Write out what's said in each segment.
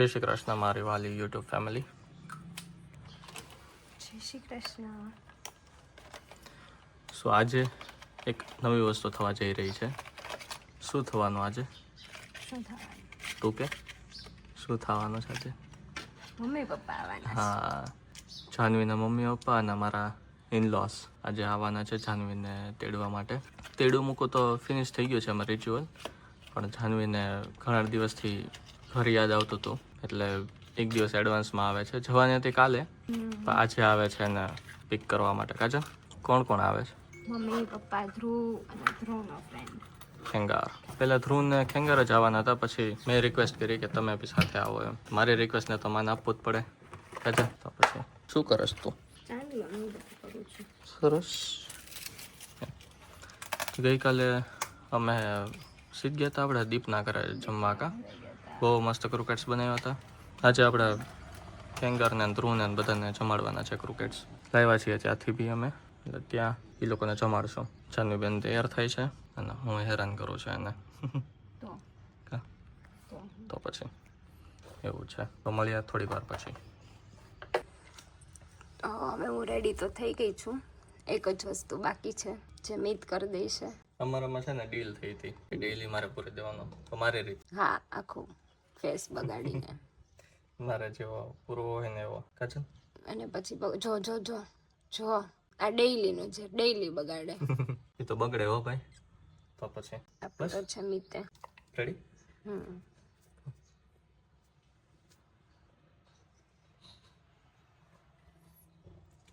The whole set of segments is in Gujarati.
જય શ્રી કૃષ્ણ મારી વાલી યુટ્યુબ ફેમિલી. જય શ્રી કૃષ્ણ. સો આજે એક નવી વસ્તુ થવા જઈ રહી છે. શું થવાનું આજે? શું થવાનું? તું કે શું થવાનું છે આજે? મમ્મી પપ્પા આવવાના છે. હા, જાનવીના મમ્મી પપ્પા અને મારા ઇનલોસ આજે આવવાના છે જાનવીને તેડવા માટે. તેડું મૂકું તો ફિનિશ થઈ ગયું છે અમારું રિચ્યુઅલ, પણ જાનવીને ઘણા દિવસથી ઘર યાદ આવતું હતું એટલે એક દિવસ એડવાન્સમાં આવે છે. જવાની હતી કાલે, પણ આજે આવે છે એને પિક કરવા માટે. કાજલ, કોણ કોણ આવે છે? મમ્મી પપ્પા, ધ્રુવ અને ધ્રુવનો ફ્રેન્ડ ખેંગાર. પહેલાં ધ્રુવને ખેંગાર જ આવવાના હતા, પછી મેં રિક્વેસ્ટ કરી કે તમે બી સાથે આવો એમ. મારી રિક્વેસ્ટને તો માન આપવું જ પડે. કાજલ, તો પછી શું કરસ તું? ચાંદલો હું બધું કરું છું. સરસ. ગઈકાલે અમે સીધ ગયા હતા આપણે દીપના ઘરે જમવા. કા બહુ મસ્ત ક્રિકેટ્સ બનાવ્યા હતા. આજે આપણે ખેંગારને ધ્રુવને બધાને જમાડવાના છે ક્રિકેટ્સ. લાવ્યા છીએ ત્યાંથી બી અમે, એટલે ત્યાં એ લોકોને જમાડશું. જાનવીબેન તૈયાર થાય છે અને હું હેરાન કરું છું એને. તો પછી એવું છે. તો મળ્યા થોડી વાર પછી. હવે હું રેડી તો થઈ ગઈ છું. એક જ વસ્તુ બાકી છે જે મીત કરી દઈશે. અમારામાં છે ને ડીલ થઈ હતી કે ડેઈલી મારે પૂરી દેવાનો, તો મારી રીત. હા, આખું ફેસ બગાડીને. મારે જેવો પૂરો હોય ને એવો. કાચન અને પછી જો જો જો જો આ ડેઈલીનું છે, ડેઈલી બગાડે. એ તો બગડે હો ભાઈ. તો પછી આપણે તો છે મીતે. રેડી?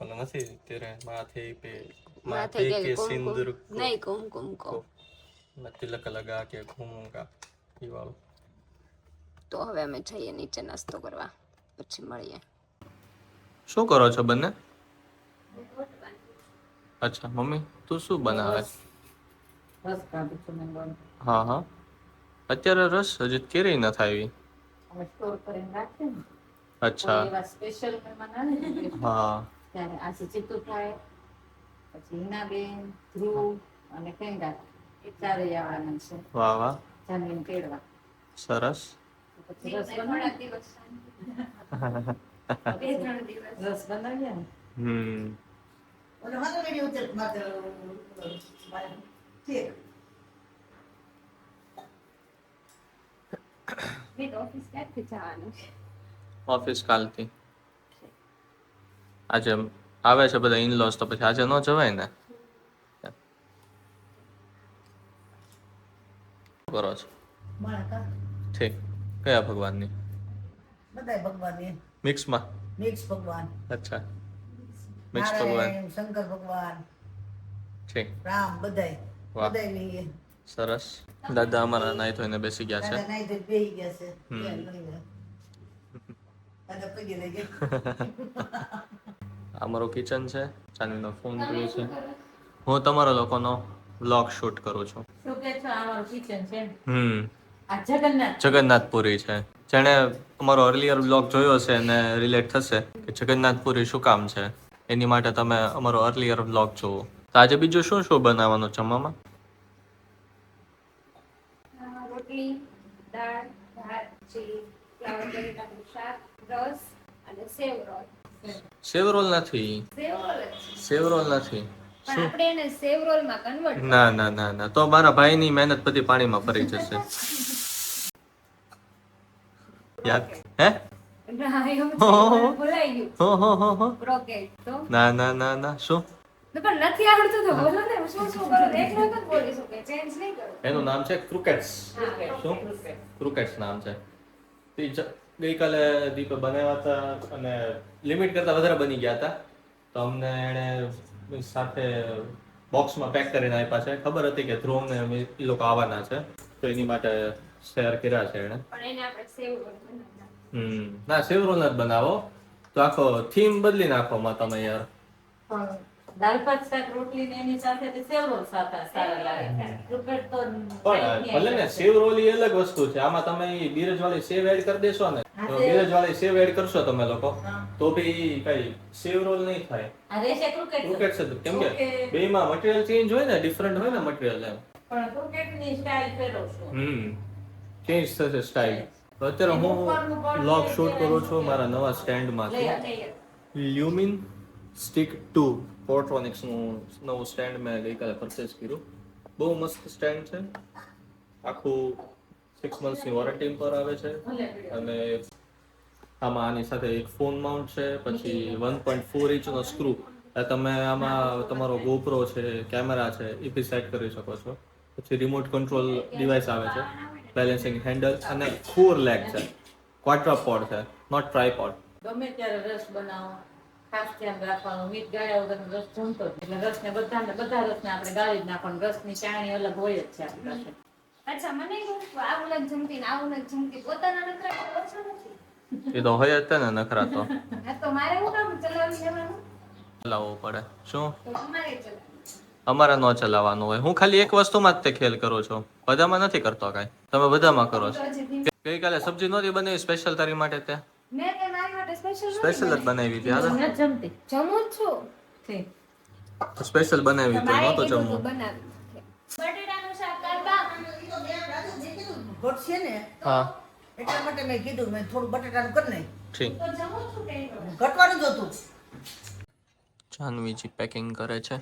અને નથી તેરે માથે કે સિંદૂર નહીં કુમકુમ કો તિલક લગા કે ઘૂમુંગા, ઈ વાળું. તો હવે અમે જઈએ નીચે નાસ્તો કરવા, પછી મળીએ. શું કરો છો બંને? અચ્છા, મમ્મી તું શું બનાવે? હા હા, અત્યારે રસ હજી કેરી નથી આવી. અચ્છા, હા. ત્યારે આજે ચિત્તુભાઈ, પછી હિનાબેન, ધ્રુવ અને ખેંગાર એ ચારેય આવવાના છે. વાહ વાહ, જાનવીને તેડવા. સરસ. પછી રસ બનાવીએ ને. ઓફિસ ક્યારથી જવાનું છે? ઓફિસ કાલથી. આજે આવે છે બધા ઇનલોસ, તો પછી આજે ન જવાય ને. કરો છો? ઠીક. કયા ભગવાનની? બધાય ભગવાનની. મિક્સમાં? મિક્સ ભગવાન. અચ્છા, મિક્સ ભગવાન. શંકર ભગવાન, ઠીક. રામ, બધાય. વાહ, બધાય સરસ. દાદા અમારા નાઈ ધોઈને બેસી ગયા છે. દાદા નાઈ ધોઈને બેસી ગયા છે. દાદા પગે લઈ ગયા. અમારો કિચન છે. ચાંદીનો ફોન જોયો છે. હું તમારા લોકોનો વ્લોગ શૂટ કરું છું. શું કે છો? અમારું કિચન છે. આ જગન્નાથપુરી છે. જેણે અમારો અર્લિયર વ્લોગ જોયો છે એને રિલેટ થશે કે જગન્નાથપુરી શું કામ છે. એની માટે તમે અમારો અર્લિયર વ્લોગ જુઓ. તો આજે બીજું શું શું બનાવવાનું જમવામાં? રોટલી, દાળ, ભાત, ફ્લાવર બટેટાનું શાક, રસ અને સેવ રોલ. સેવરોલ નથી. સેવરોલ નથી. પણ આપણે એને સેવ રોલમાં કન્વર્ટ ના ના ના ના, તો મારા ભાઈની મહેનત બધી પાણીમાં ફરી જશે. યાદ હે? ના ના ના ના, શું? પણ નથી આવડતું તો બોલો ને. શું શું કરો એકલો તો બોલી શકે, ચેન્જ નહીં કરો. એનું નામ છે ક્રુકેટ્સ. શું? ક્રુકેટ્સ નામ છે. ગઈકાલે દીપે બનાવ્યા હતા અને લિમિટ કરતા વધારે બની ગયા હતા, તો અમને એણે સાથે બોક્સમાં પેક કરીને આપ્યા છે. ખબર હતી કે ધ્રુવને એ લોકો આવવાના છે, તો એની માટે શેર કર્યા છે એણે. પણ એને આપણે સેવ રોલ બનાવતા. ના, સેવ રોલ જ બનાવો તો આખો થીમ બદલી નાખો માં તમે યાર. દાળ ભાત શાક રોટલી ને એની સાથે સેવ રોલ સારા લાગે. ક્રિકેટ તો પણ ભલે ને સેવ રોલ એ અલગ વસ્તુ છે. આમાં તમે બીરજ વાળી સેવ એડ કરી દેશો ને, તો બીરજ વાળી સેવ એડ કરશો તમે લોકો, તો ભી કઈ સેવ રોલ નહીં થાય. આ રેશે ક્રુકેટ છે. કેમ કે બેયમાં મટીરીયલ ચેન્જ હોય ને, ડિફરન્ટ હોય ને મટીરીયલ એમ. પણ ક્રિકેટ ની સ્ટાઇલ ફેરવશો. ચેન્જ થશે સ્ટાઇલ. તો અત્યારે હું વ્લોગ શૂટ કરું છું મારા નવા સ્ટેન્ડમાંથી. લ્યુમિન સ્ટિક 2 પોર્ટ્રોનિક્સનું નવું સ્ટેન્ડ મેં ગઈકાલે પરચેસ કર્યું. બહુ મસ્ત સ્ટેન્ડ છે. આખું 6 મંથ્સની વોરંટી પર આવે છે. અને આમાં આની સાથે એક ફોન માઉન્ટ છે, પછી 1.4 ઇંચનો સ્ક્રૂ. તમે આમાં તમારો GoPro છે, કેમેરા છે એ બી સેટ કરી શકો છો. પછી રિમોટ કંટ્રોલ ડિવાઇસ આવે છે, બેલેન્સિંગ હેન્ડલ, અને 4 લેગ છે, ક્વાડ્રાપોડ છે, નોટ ટ્રાયપોડ. ગમે ત્યારે રસ બનાવો, ખાસ ધ્યાન રાખવાનું. મીઠ ગાળ્યા વગર રસ જમતો જ નહીં. એટલે રસને બધા રસને આપણે ગાળી જ નાખવાનું. રસની ચાણી અલગ હોય જ છે આપણી પાસે. અચ્છા, મને આવું નથી જમતી ને આવું નથી જમતી, પોતાના નખરા ઓછો નથી. એ તો હોય જ તે ને નખરા તો. હા, તો મારે હું કામ ચલાવી લેવાનું? ચલાવવું પડે. શું તો તમારે ચલાવવાનું. અમારે ન ચલાવવાનું હોય? હું ખાલી એક વસ્તુમાં જ તે ખેલ કરું છું, બધામાં નથી કરતો કાંઈ. તમે બધામાં કરો છો. ગઈકાલે સબ્જી નહોતી બનાવી સ્પેશિયલ તારી માટે, તે મેં તે મારી માટે સ્પેશિયલ જ બનાવી હતી. હું નથી જમતી. જમું જ છું. ઠીક. સ્પેશિયલ બનાવી તો નહોતો જમવું. બટેટાનું શાક કરવા. ઘટ છે ને હા એટલા માટે મેં કીધું મેં થોડું બટેટાનું કરી નાખ. ઠીક. તો જમું છું કે ઘટવાનું જ હતું. જાનવીજી પેકિંગ કરે છે.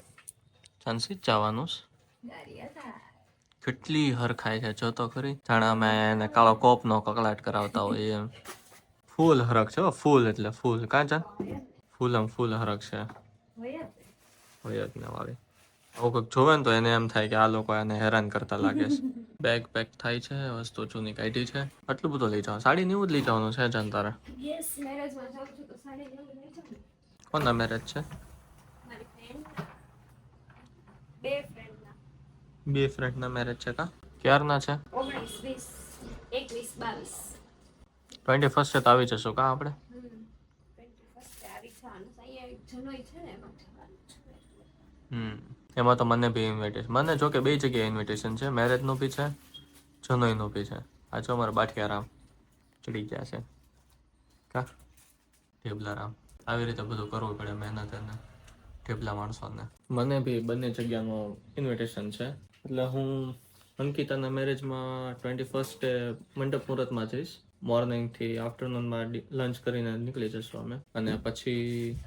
જાનસી જવાનું કેટલી હરખાય છે જો તો ખરી. જાણે અમે એને કાળો કોપનો કકળાટ કરાવતા હોય એમ. ફૂલ હરખ છે હો, ફૂલ એટલે ફૂલ. કાં જાન ફૂલ હરખ છે. હોય જ ને વાળી. આવું કંઈક જોવે ને તો એને એમ થાય કે આ લોકો એને હેરાન કરતા લાગે છે. બેગ પેક થાય છે, વસ્તુ જૂની કાઢી છે. આટલું બધું લઈ જાવ? સાડી ને એવું જ લઈ જવાનું છે જાન તારે? યસ, મેરેજમાં જાઉં છું તો સાડી લેવું નહીં જાઉં. કોના મેરેજ છે? મારી ફ્રેન્ડ, બે ફ્રેન્ડના. બે ફ્રેન્ડના મેરેજ છે કા? ક્યારના છે? 19, 20, 21, 22. 21 છે તો આવી જશો કા આપણે? 21 આવી જવાનું. અહીંયા એક જનોઈ છે ને એમાં જવાનું છે. એમાં તો મને બી ઇન્વિટેશન, મને જો કે બે જગ્યાએ ઇન્વિટેશન છે. મેરેજનું બી છે, જનોઈનું બી છે. આ જો અમારા બાઠિયારામ ચડી ગયા છે કા ઢેબલારામ. આવી રીતે બધું કરવું પડે મહેનત એને ઢેબલા માણસોને. મને બી બંને જગ્યાનું ઇન્વિટેશન છે. એટલે હું અંકિતાના મેરેજમાં 21 મંડપ મુહૂર્તમાં જઈશ. મોર્નિંગથી આફ્ટરનૂનમાં લંચ કરીને નીકળી જશું અમે. અને પછી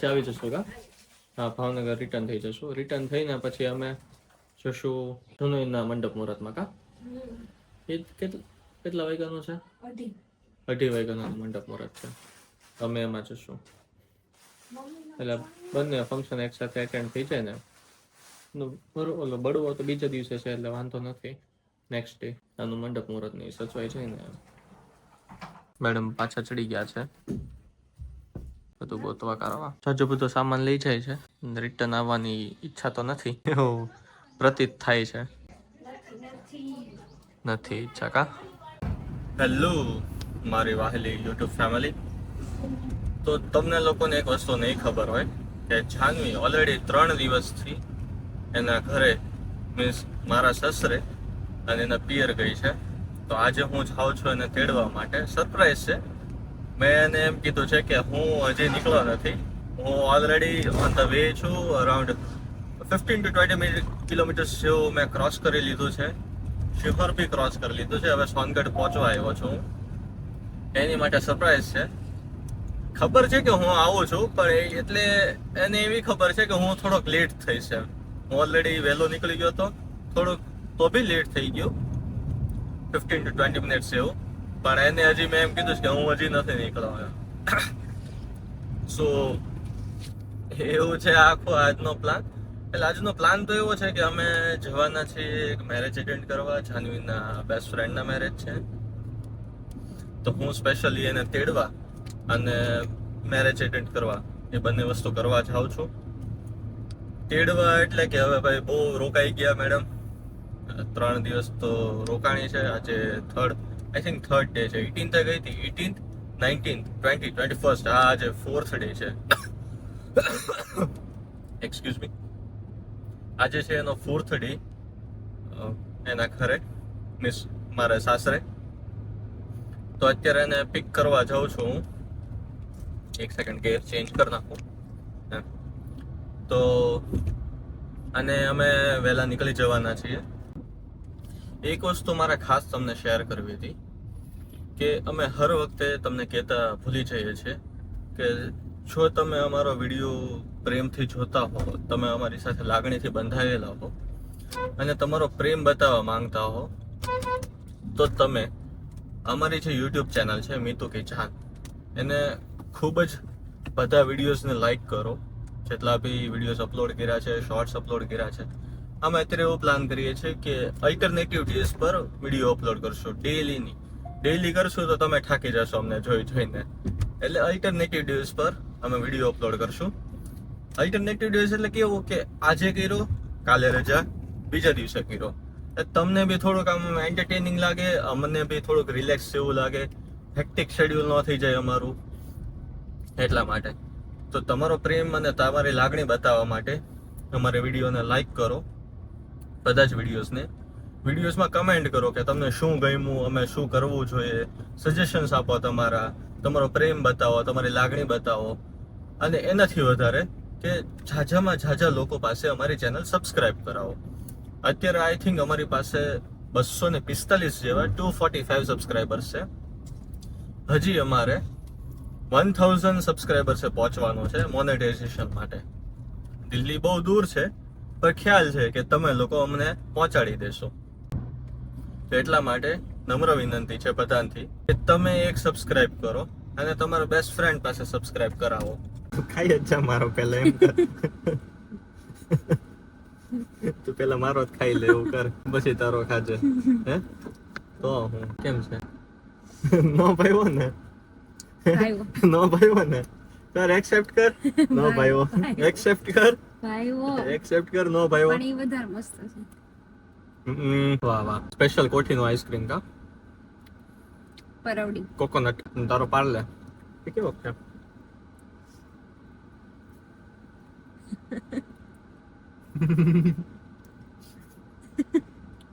આવી જશું કા? હા, ભાવનગર રિટર્ન થઈ જશું. રિટર્ન થઈને પછી અમે જશું જનોઈના મંડપ મુહૂર્તમાં કા? એ કેટલા વાગ્યાનું છે? 2:30 વાગ્યાનું મંડપ મુહૂર્ત છે. અમે એમાં જશું. એટલે બંને ફંક્શન એક સાથે એટેન્ડ થઈ જાય ને. ઓલો બળવો તો બીજા દિવસે છે એટલે વાંધો નથી. નેક્સ્ટ ડે આનું મંડપ મુહૂર્તની સચવાઈ જાય ને. મેડમ પાછા ચડી ગયા છે બધું ગોતવા કરવા. જાજો બધો સામાન લઈ જાય છે. રિટર્ન આવવાની ઈચ્છા તો નથી એવું પ્રતીત થાય છે. નથી ઈચ્છા કા? હેલો મારી વાહેલી યુટ્યુબ ફેમિલી. તો તમને લોકોને એક વસ્તુ નહીં ખબર હોય કે જાનવી ઓલરેડી 3 દિવસથી એના ઘરે મીન્સ મારા સસરે અને એના પિયર ગઈ છે. તો આજે હું જાઉં છું એને તેડવા માટે. સરપ્રાઈઝ છે. મેં એને એમ કીધું છે કે હું હજી નીકળ્યો નથી. હું ઓલરેડી ઓન ધ વે છું. અરાઉન્ડ 15 to 20 કિલોમીટર્સ જેવું મેં ક્રોસ કરી લીધું છે. શિખર બી ક્રોસ કરી લીધું છે. હવે સોનગઢ પહોંચવા આવ્યો છું. એની માટે સરપ્રાઈઝ છે. ખબર છે કે હું આવું છું, પણ એટલે એને એવી ખબર છે કે હું થોડોક લેટ થઈશ એમ. હું ઓલરેડી વહેલો નીકળી ગયો હતો, થોડુંક તો બી લેટ થઈ ગયું 15 to 20 મિનિટ્સ જેવું. પણ એને હજી મેં એમ કીધું કે હું હજી નથી નીકળ્યો. સો એવું છે આખો આજનો પ્લાન. એટલે આજનો પ્લાન તો એવો છે કે અમે જવાના છીએ એક મેરેજ એટેન્ડ કરવા. જાનવીના બેસ્ટ ફ્રેન્ડના મેરેજ છે. તો હું સ્પેશિયલી એને તેડવા અને મેરેજ એટેન્ડ કરવા, એ બંને વસ્તુ કરવા જાઉં છું. તેડવા એટલે કે હવે ભાઈ બહુ રોકાઈ ગયા મેડમ. 3 દિવસ તો રોકાણી છે. આજે આઈ થિંક થર્ડ ડે છે. 18th ગઈ હતી, 18th, 19th, 20, 21st. હા, આજે 4th ડે છે. Excuse me. આજે છે એનો 4th ડે એના ઘરે, મીન્સ મારા સાસરે. તો અત્યારે એને પિક કરવા જાઉં છું હું. એક સેકન્ડ ગેર ચેન્જ કરી નાખું. તો અને અમે વહેલા નીકળી જવાના છીએ. એક વસ્તુ મારે ખાસ તમને શેર કરવી હતી કે અમે હર વખતે તમને કહેતા ભૂલી જઈએ છીએ કે જો તમે અમારો વિડીયો પ્રેમથી જોતા હો, તમે અમારી સાથે લાગણીથી બંધાયેલા હો અને તમારો પ્રેમ બતાવવા માંગતા હો, તો તમે અમારી જે યુટ્યુબ ચેનલ છે મીતુ કી જાન, એને ખૂબ જ બધા વિડીયોઝને લાઈક કરો. જેટલા બી વિડીયોઝ અપલોડ કર્યા છે, શોર્ટ્સ અપલોડ કર્યા છે, અમે અત્યારે એવો પ્લાન કરીએ છીએ કે અલ્ટરનેટિવ ડેઝ પર વિડીયો અપલોડ કરશું, ડેઈલીની. ડેઈલી કરશું તો તમે થાકી જશો અમને જોઈને. એટલે અલ્ટરનેટિવ ડેઝ પર અમે વિડીયો અપલોડ કરશું. અલ્ટરનેટિવ ડેઝ એટલે કેવું કે આજે કર્યો, કાલે રજા, બીજા દિવસે કર્યો. તમને બી થોડુંક આમ એન્ટરટેનિંગ લાગે, અમને બી થોડુંક રિલેક્સ જેવું લાગે, હેક્ટિક શેડ્યુલ ન થઈ જાય અમારું, એટલા માટે. તો તમારો પ્રેમ અને તમારી લાગણી બતાવવા માટે અમારે વિડીયોને લાઈક કરો, બધા જ વિડીયોઝમાં કમેન્ટ કરો કે તમને શું ગમ્યું, અમે શું કરવું જોઈએ, સજેશન્સ આપો, તમારો પ્રેમ બતાવો, તમારી લાગણી બતાવો. અને એનાથી વધારે કે ઝાઝામાં ઝાઝા લોકો પાસે અમારી ચેનલ સબસ્ક્રાઇબ કરાવો. અત્યારે આઈ થિંક અમારી પાસે 245 જેવા 245 સબસ્ક્રાઇબર્સ છે. હજી અમારે 1000 સબસ્ક્રાઇબર્સે પહોંચવાનું છે મોનેટાઇઝેશન માટે. દિલ્હી બહુ દૂર છે, પણ ખ્યાલ છે કે તમે લોકો અમને પહોંચાડી દેશો. તો એટલા માટે નમ્ર વિનંતી છે બધાથી કે તમે એક સબસ્ક્રાઇબ કરો અને તમારા બેસ્ટ ફ્રેન્ડ પાસે સબસ્ક્રાઇબ કરાવો. ખાઈ જ જા મારો પહેલા, એમ કર. તું પેલા મારો જ ખાઈ લે, એવું કર, પછી તારો ખાજે. હે તો હું કેમ છે? નો ભાઈઓ ને, નો ભાઈઓ ને, તાર એક્સેપ્ટ કર. નો ભાઈઓ એક્સેપ્ટ કર, એક્સેપ્ટ કર. નો ભાઈઓ પણ એ વધારે મસ્ત છે. વાહ વાહ, સ્પેશિયલ કોઠીનો આઈસ્ક્રીમ કા પરવડી કોકોનટ. તારો પાર્લે એ કેવો છે?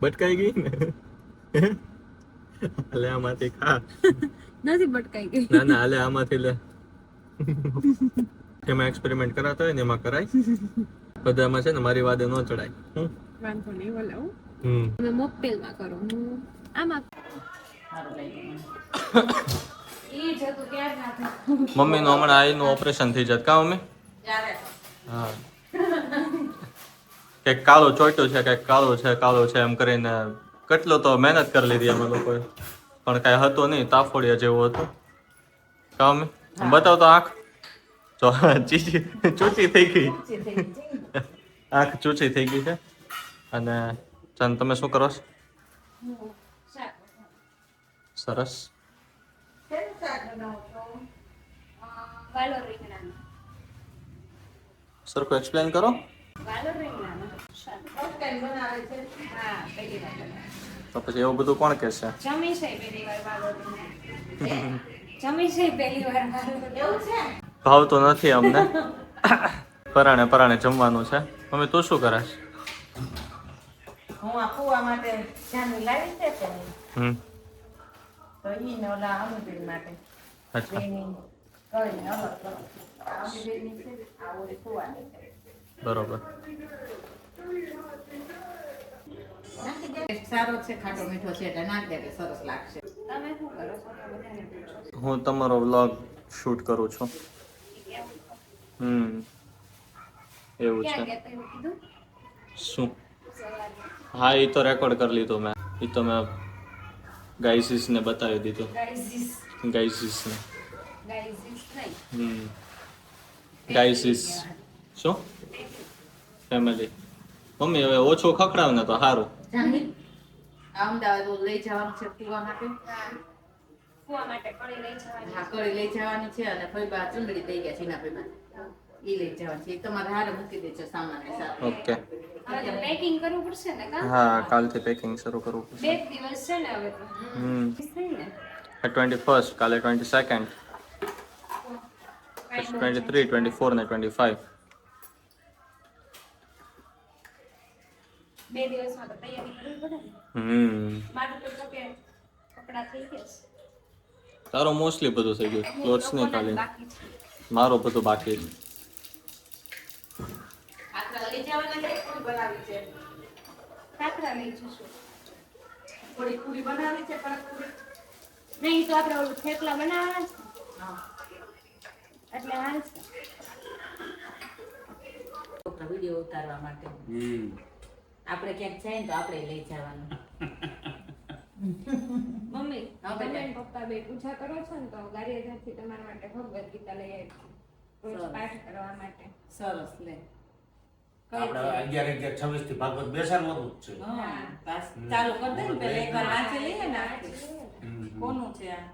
બટકાઈ ગઈ ને? હાલે આમાંથી ખા. નથી બટકાઈ ગઈ. ના ના, હાલે આમાંથી લે. એમાં એક્સપેરિમેન્ટ કરાતા હોય ને એમાં કરાય. બધામાં છે ને મારી વાદે ન ચડાય. વાંધો નહીં, બોલાવ. હમ તમે મોકટેલમાં કરો, હું આમાં. સારું લાગ્યું. ઈ જતું ક્યાર ના થાય. મમ્મીનું હમણાં આઈનું ઓપરેશન થઈ જત કા મમ્મી? ત્યારે હા, કંઈક કાળું ચોટ્યું છે, કંઈક કાળું છે એમ કરીને કેટલો તો મહેનત કરી લીધી અમે લોકોએ, પણ કાંઈ હતું નહીં, તાફોડિયા જેવું હતું. કા મમ્મી? બતાવ તો આંખ. તો ચૂચી થઈ ગઈ, ઊંચી થઈ ગઈ છે. આંખ ચૂચી થઈ ગઈ છે. અને ચાંદ, તમે શું કરો છો? શાક. સરસ. શેનું શાક બનાવો છો? વાલો રીંગણાનું. સરખું એક્સપ્લેન કરો. વાલો રીંગણાનું શાક. ફર્સ્ટ ટાઈમ બનાવે છે? હા, પહેલી વાર બનાવે. તો પછી એવું બધું કોણ કહેશે? જમી છે પહેલી વાર વાલો રીંગણાનું. જમી છે પહેલી વાર વાલો રીંગણાનું. એવું છે? ભાવતું નથી અમને. પરાણે જમવાનું છે. મમ્મી તું શું કરે છે? હું આ કુવા માટે જાનવી લાવી છે કે નહીં? હમ તો ઈ ને ઓલા અમુબેન માટે અચ્છા, બેની કરીને અલગ કરો. આ અમુબેનની છે, આ ઓલી કુવાની છે. બરોબર. નાખી દે. સારો છે, ખાટો મીઠો છે એટલે નાખ દે કે સરસ લાગશે. તમે શું કરો છો? બધાને પૂછો. હું તમારો વ્લોગ શૂટ કરું છું. એવું ક્યાં છે. ગયા તા એવું કીધું? શું? સવારે. હા, એ તો રેકોર્ડ કરી લીધું મેં. એ તો મેં ગાઈસીસને બતાવી દીધું. ગાઈસીસને. નહીં. ગાઈસીસ. શું? ફેમિલી. મમ્મી હવે ઓછું ખખડાવ ને તો સારું. જાનવી આ અમદાવાદ લઈ જવાનું છે કુવા માટે. કુવા માટે કળી લઈ જવાની. હા, કળી લઈ જવાની છે અને ફઈબા ચુંદડી દઈ ગયા છે ભાઈમાં. ઈ લઈ જવાની છે. ઈ તમારે હારે મૂકી દેજો સામાન સાથે. ઓકે. હવે તો પેકિંગ કરવું પડશે ને કા? હા, કાલથી પેકિંગ શરૂ કરવું પડશે. 2 દિવસ છે ને હવે તો. થઈ ને. 21st, કાલે 22nd, 23, 24 ને 25. 2 દિવસમાં તો તૈયારી કરવી પડે ને. મારું તો કે કપડા થઈ ગયા છે. તારો મોસ્ટલી બધું થઈ ગયું, ક્લોથ્સ નહીં ખાલી. બાકી છે. મારો બધું બાકી છે. આટલા લઈ જવાના છે. પૂરી બનાવી છે. કાકરા લઈ જશું. થોડી પૂરી બનાવી છે, પણ પૂરી નહીં તો આપણે ઓલું થેપલા બનાવવાના છે. હા. એટલે હાલશે. છોકરા વિડીયો ઉતારવા માટે આપણે ક્યાંક જાય ને તો આપણે લઈ જવાનું. મમ્મી હા, તમે બેટા. ને પપ્પા બે પૂજા કરો છો ને તો ગારિયાધારથી તમારા માટે ભગવદ ગીતા લઈ આવી છું. રોજ સરસ. પાઠ કરવા માટે. સરસ લે. આપણે 11-26 થી ભાગવત બેસાડવાનું જ છે. હા, પાસ ચાલુ કરી દે ને પેલા એકવાર વાંચી લઈએ ને આપણે. કોનું છે આ?